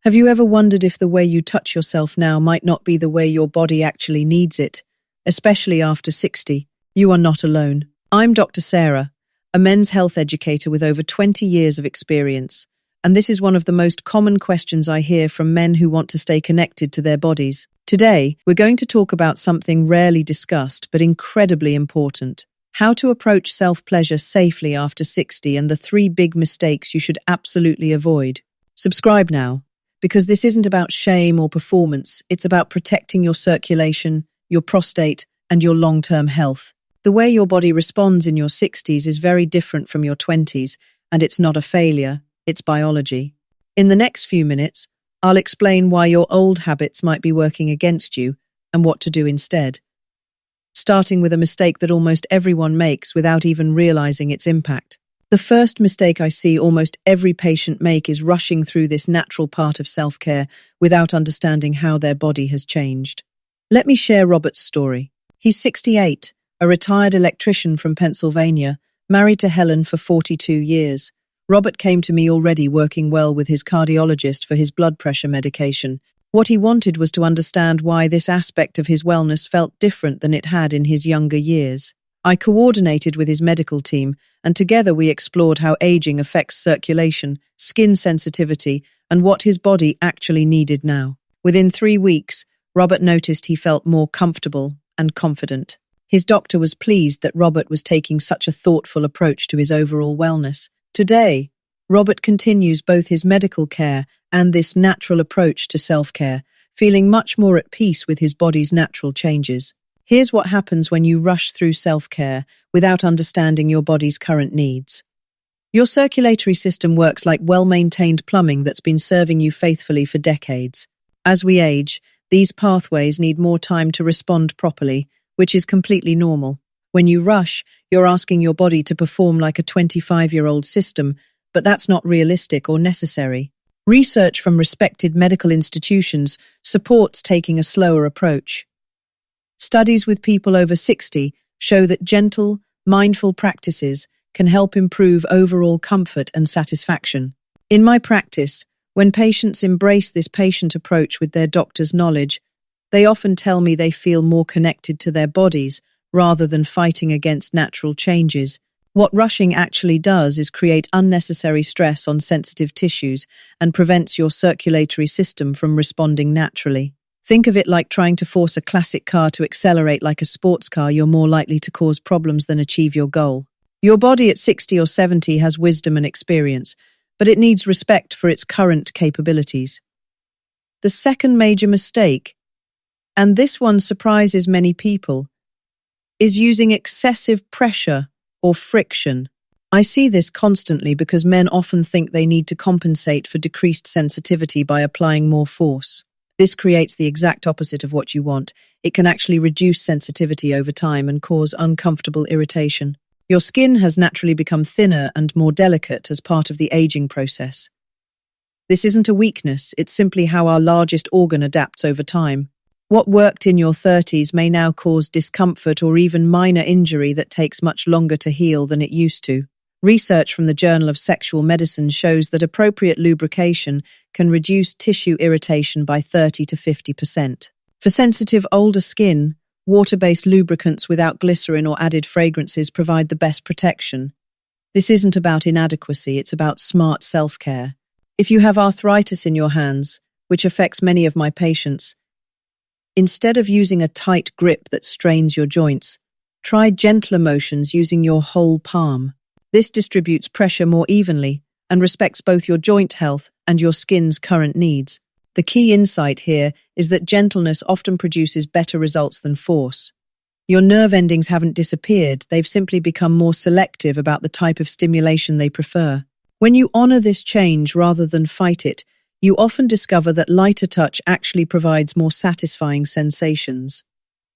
Have you ever wondered if the way you touch yourself now might not be the way your body actually needs it, especially after 60? You are not alone. I'm Dr. Sarah, a men's health educator with over 20 years of experience, and this is one of the most common questions I hear from men who want to stay connected to their bodies. Today, we're going to talk about something rarely discussed but incredibly important: how to approach self-pleasure safely after 60 and the 3 big mistakes you should absolutely avoid. Subscribe now, because this isn't about shame or performance, it's about protecting your circulation, your prostate, and your long-term health. The way your body responds in your 60s is very different from your 20s, and it's not a failure, it's biology. In the next few minutes, I'll explain why your old habits might be working against you and what to do instead, starting with a mistake that almost everyone makes without even realizing its impact. The first mistake I see almost every patient make is rushing through this natural part of self-care without understanding how their body has changed. Let me share Robert's story. He's 68, a retired electrician from Pennsylvania, married to Helen for 42 years. Robert came to me already working well with his cardiologist for his blood pressure medication. What he wanted was to understand why this aspect of his wellness felt different than it had in his younger years. I coordinated with his medical team, and together we explored how aging affects circulation, skin sensitivity, and what his body actually needed now. Within 3 weeks, Robert noticed he felt more comfortable and confident. His doctor was pleased that Robert was taking such a thoughtful approach to his overall wellness. Today, Robert continues both his medical care and this natural approach to self-care, feeling much more at peace with his body's natural changes. Here's what happens when you rush through self-care without understanding your body's current needs. Your circulatory system works like well-maintained plumbing that's been serving you faithfully for decades. As we age, these pathways need more time to respond properly, which is completely normal. When you rush, you're asking your body to perform like a 25-year-old system, but that's not realistic or necessary. Research from respected medical institutions supports taking a slower approach. Studies with people over 60 show that gentle, mindful practices can help improve overall comfort and satisfaction. In my practice, when patients embrace this patient approach with their doctor's knowledge, they often tell me they feel more connected to their bodies rather than fighting against natural changes. What rushing actually does is create unnecessary stress on sensitive tissues and prevents your circulatory system from responding naturally. Think of it like trying to force a classic car to accelerate like a sports car. You're more likely to cause problems than achieve your goal. Your body at 60 or 70 has wisdom and experience, but it needs respect for its current capabilities. The second major mistake, and this one surprises many people, is using excessive pressure or friction. I see this constantly because men often think they need to compensate for decreased sensitivity by applying more force. This creates the exact opposite of what you want. It can actually reduce sensitivity over time and cause uncomfortable irritation. Your skin has naturally become thinner and more delicate as part of the aging process. This isn't a weakness, it's simply how our largest organ adapts over time. What worked in your 30s may now cause discomfort or even minor injury that takes much longer to heal than it used to. Research from the Journal of Sexual Medicine shows that appropriate lubrication can reduce tissue irritation by 30 to 50%. For sensitive older skin, water-based lubricants without glycerin or added fragrances provide the best protection. This isn't about inadequacy, it's about smart self-care. If you have arthritis in your hands, which affects many of my patients, instead of using a tight grip that strains your joints, try gentler motions using your whole palm. This distributes pressure more evenly and respects both your joint health and your skin's current needs. The key insight here is that gentleness often produces better results than force. Your nerve endings haven't disappeared, they've simply become more selective about the type of stimulation they prefer. When you honor this change rather than fight it, you often discover that lighter touch actually provides more satisfying sensations.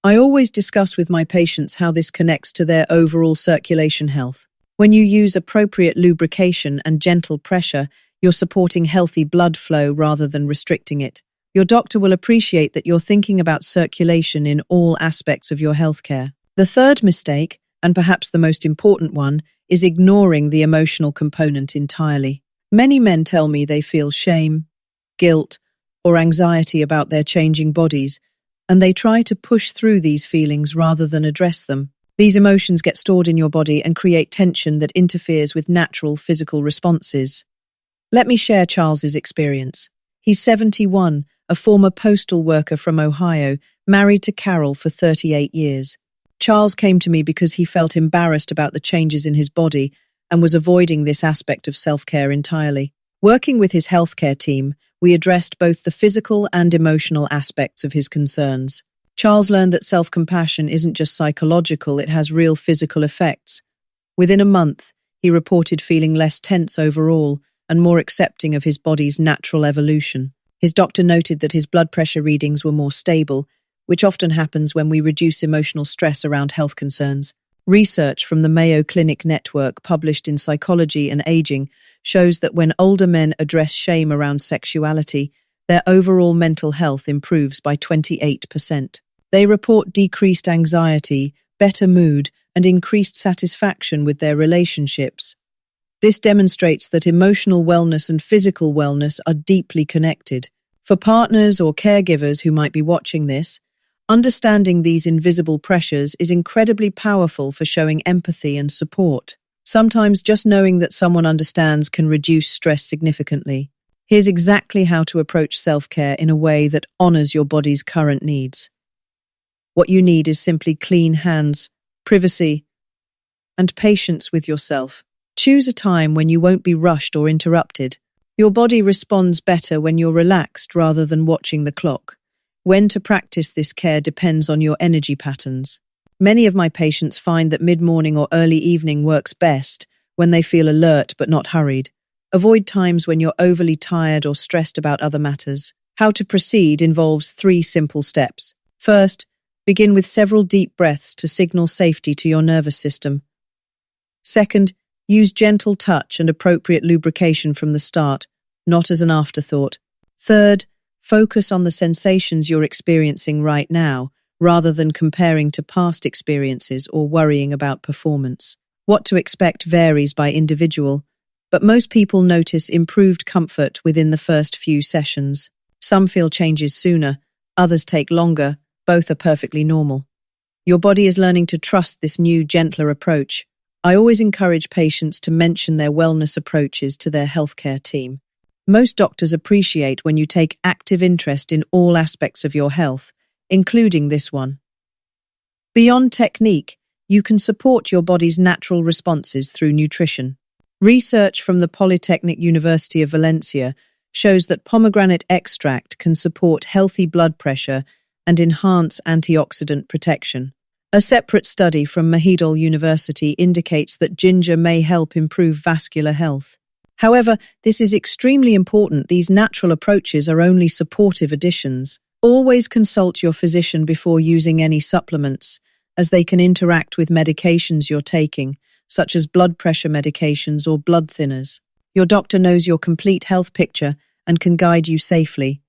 I always discuss with my patients how this connects to their overall circulation health. When you use appropriate lubrication and gentle pressure, you're supporting healthy blood flow rather than restricting it. Your doctor will appreciate that you're thinking about circulation in all aspects of your healthcare. The third mistake, and perhaps the most important one, is ignoring the emotional component entirely. Many men tell me they feel shame, guilt, or anxiety about their changing bodies, and they try to push through these feelings rather than address them. These emotions get stored in your body and create tension that interferes with natural physical responses. Let me share Charles's experience. He's 71, a former postal worker from Ohio, married to Carol for 38 years. Charles came to me because he felt embarrassed about the changes in his body and was avoiding this aspect of self-care entirely. Working with his healthcare team, we addressed both the physical and emotional aspects of his concerns. Charles learned that self-compassion isn't just psychological, it has real physical effects. Within a month, he reported feeling less tense overall and more accepting of his body's natural evolution. His doctor noted that his blood pressure readings were more stable, which often happens when we reduce emotional stress around health concerns. Research from the Mayo Clinic network published in Psychology and Aging shows that when older men address shame around sexuality, their overall mental health improves by 28%. They report decreased anxiety, better mood, and increased satisfaction with their relationships. This demonstrates that emotional wellness and physical wellness are deeply connected. For partners or caregivers who might be watching this, understanding these invisible pressures is incredibly powerful for showing empathy and support. Sometimes just knowing that someone understands can reduce stress significantly. Here's exactly how to approach self-care in a way that honors your body's current needs. What you need is simply clean hands, privacy, and patience with yourself. Choose a time when you won't be rushed or interrupted. Your body responds better when you're relaxed rather than watching the clock. When to practice this care depends on your energy patterns. Many of my patients find that mid-morning or early evening works best when they feel alert but not hurried. Avoid times when you're overly tired or stressed about other matters. How to proceed involves 3 simple steps. First, begin with several deep breaths to signal safety to your nervous system. Second, use gentle touch and appropriate lubrication from the start, not as an afterthought. Third, focus on the sensations you're experiencing right now, rather than comparing to past experiences or worrying about performance. What to expect varies by individual, but most people notice improved comfort within the first few sessions. Some feel changes sooner, others take longer, both are perfectly normal. Your body is learning to trust this new, gentler approach. I always encourage patients to mention their wellness approaches to their healthcare team. Most doctors appreciate when you take active interest in all aspects of your health, including this one. Beyond technique, you can support your body's natural responses through nutrition. Research from the Polytechnic University of Valencia shows that pomegranate extract can support healthy blood pressure and enhance antioxidant protection. A separate study from Mahidol University indicates that ginger may help improve vascular health. However, this is extremely important. These natural approaches are only supportive additions. Always consult your physician before using any supplements, as they can interact with medications you're taking, such as blood pressure medications or blood thinners. Your doctor knows your complete health picture and can guide you safely.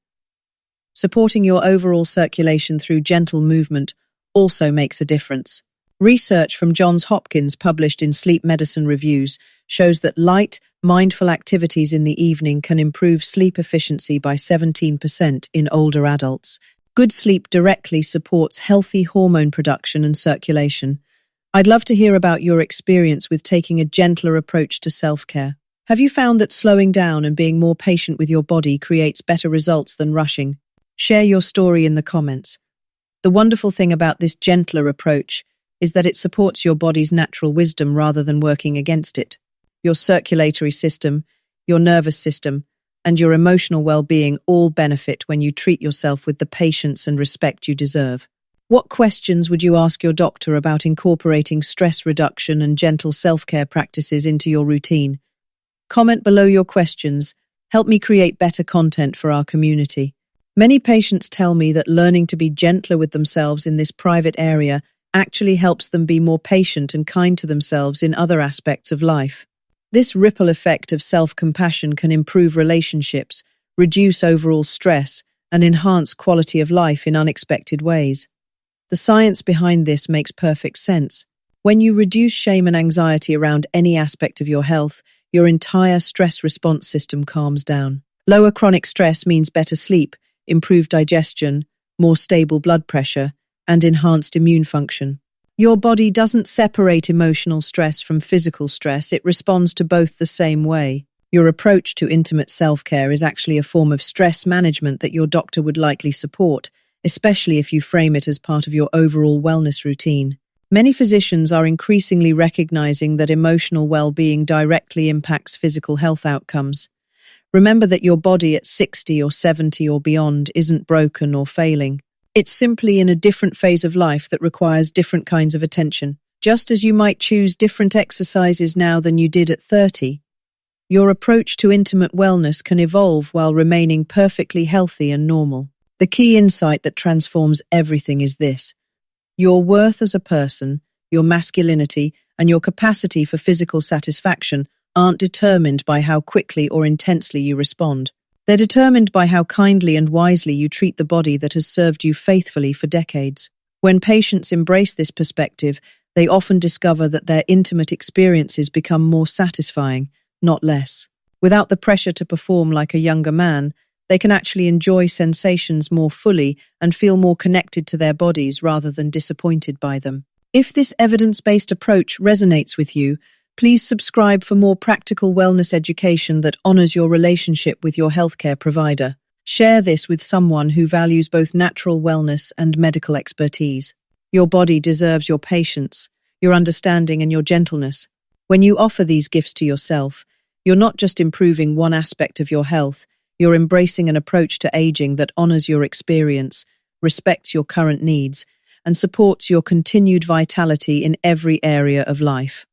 Supporting your overall circulation through gentle movement also makes a difference. Research from Johns Hopkins published in Sleep Medicine Reviews shows that light, mindful activities in the evening can improve sleep efficiency by 17% in older adults. Good sleep directly supports healthy hormone production and circulation. I'd love to hear about your experience with taking a gentler approach to self-care. Have you found that slowing down and being more patient with your body creates better results than rushing? Share your story in the comments. The wonderful thing about this gentler approach is that it supports your body's natural wisdom rather than working against it. Your circulatory system, your nervous system, and your emotional well-being all benefit when you treat yourself with the patience and respect you deserve. What questions would you ask your doctor about incorporating stress reduction and gentle self-care practices into your routine? Comment below your questions. Help me create better content for our community. Many patients tell me that learning to be gentler with themselves in this private area actually helps them be more patient and kind to themselves in other aspects of life. This ripple effect of self-compassion can improve relationships, reduce overall stress, and enhance quality of life in unexpected ways. The science behind this makes perfect sense. When you reduce shame and anxiety around any aspect of your health, your entire stress response system calms down. Lower chronic stress means better sleep, improved digestion, more stable blood pressure, and enhanced immune function. Your body doesn't separate emotional stress from physical stress, it responds to both the same way. Your approach to intimate self-care is actually a form of stress management that your doctor would likely support, especially if you frame it as part of your overall wellness routine. Many physicians are increasingly recognizing that emotional well-being directly impacts physical health outcomes. Remember that your body at 60 or 70 or beyond isn't broken or failing. It's simply in a different phase of life that requires different kinds of attention. Just as you might choose different exercises now than you did at 30, your approach to intimate wellness can evolve while remaining perfectly healthy and normal. The key insight that transforms everything is this: your worth as a person, your masculinity, and your capacity for physical satisfaction aren't determined by how quickly or intensely you respond. They're determined by how kindly and wisely you treat the body that has served you faithfully for decades. When patients embrace this perspective, they often discover that their intimate experiences become more satisfying, not less. Without the pressure to perform like a younger man, they can actually enjoy sensations more fully and feel more connected to their bodies rather than disappointed by them. If this evidence-based approach resonates with you, please subscribe for more practical wellness education that honors your relationship with your healthcare provider. Share this with someone who values both natural wellness and medical expertise. Your body deserves your patience, your understanding, and your gentleness. When you offer these gifts to yourself, you're not just improving one aspect of your health, you're embracing an approach to aging that honors your experience, respects your current needs, and supports your continued vitality in every area of life.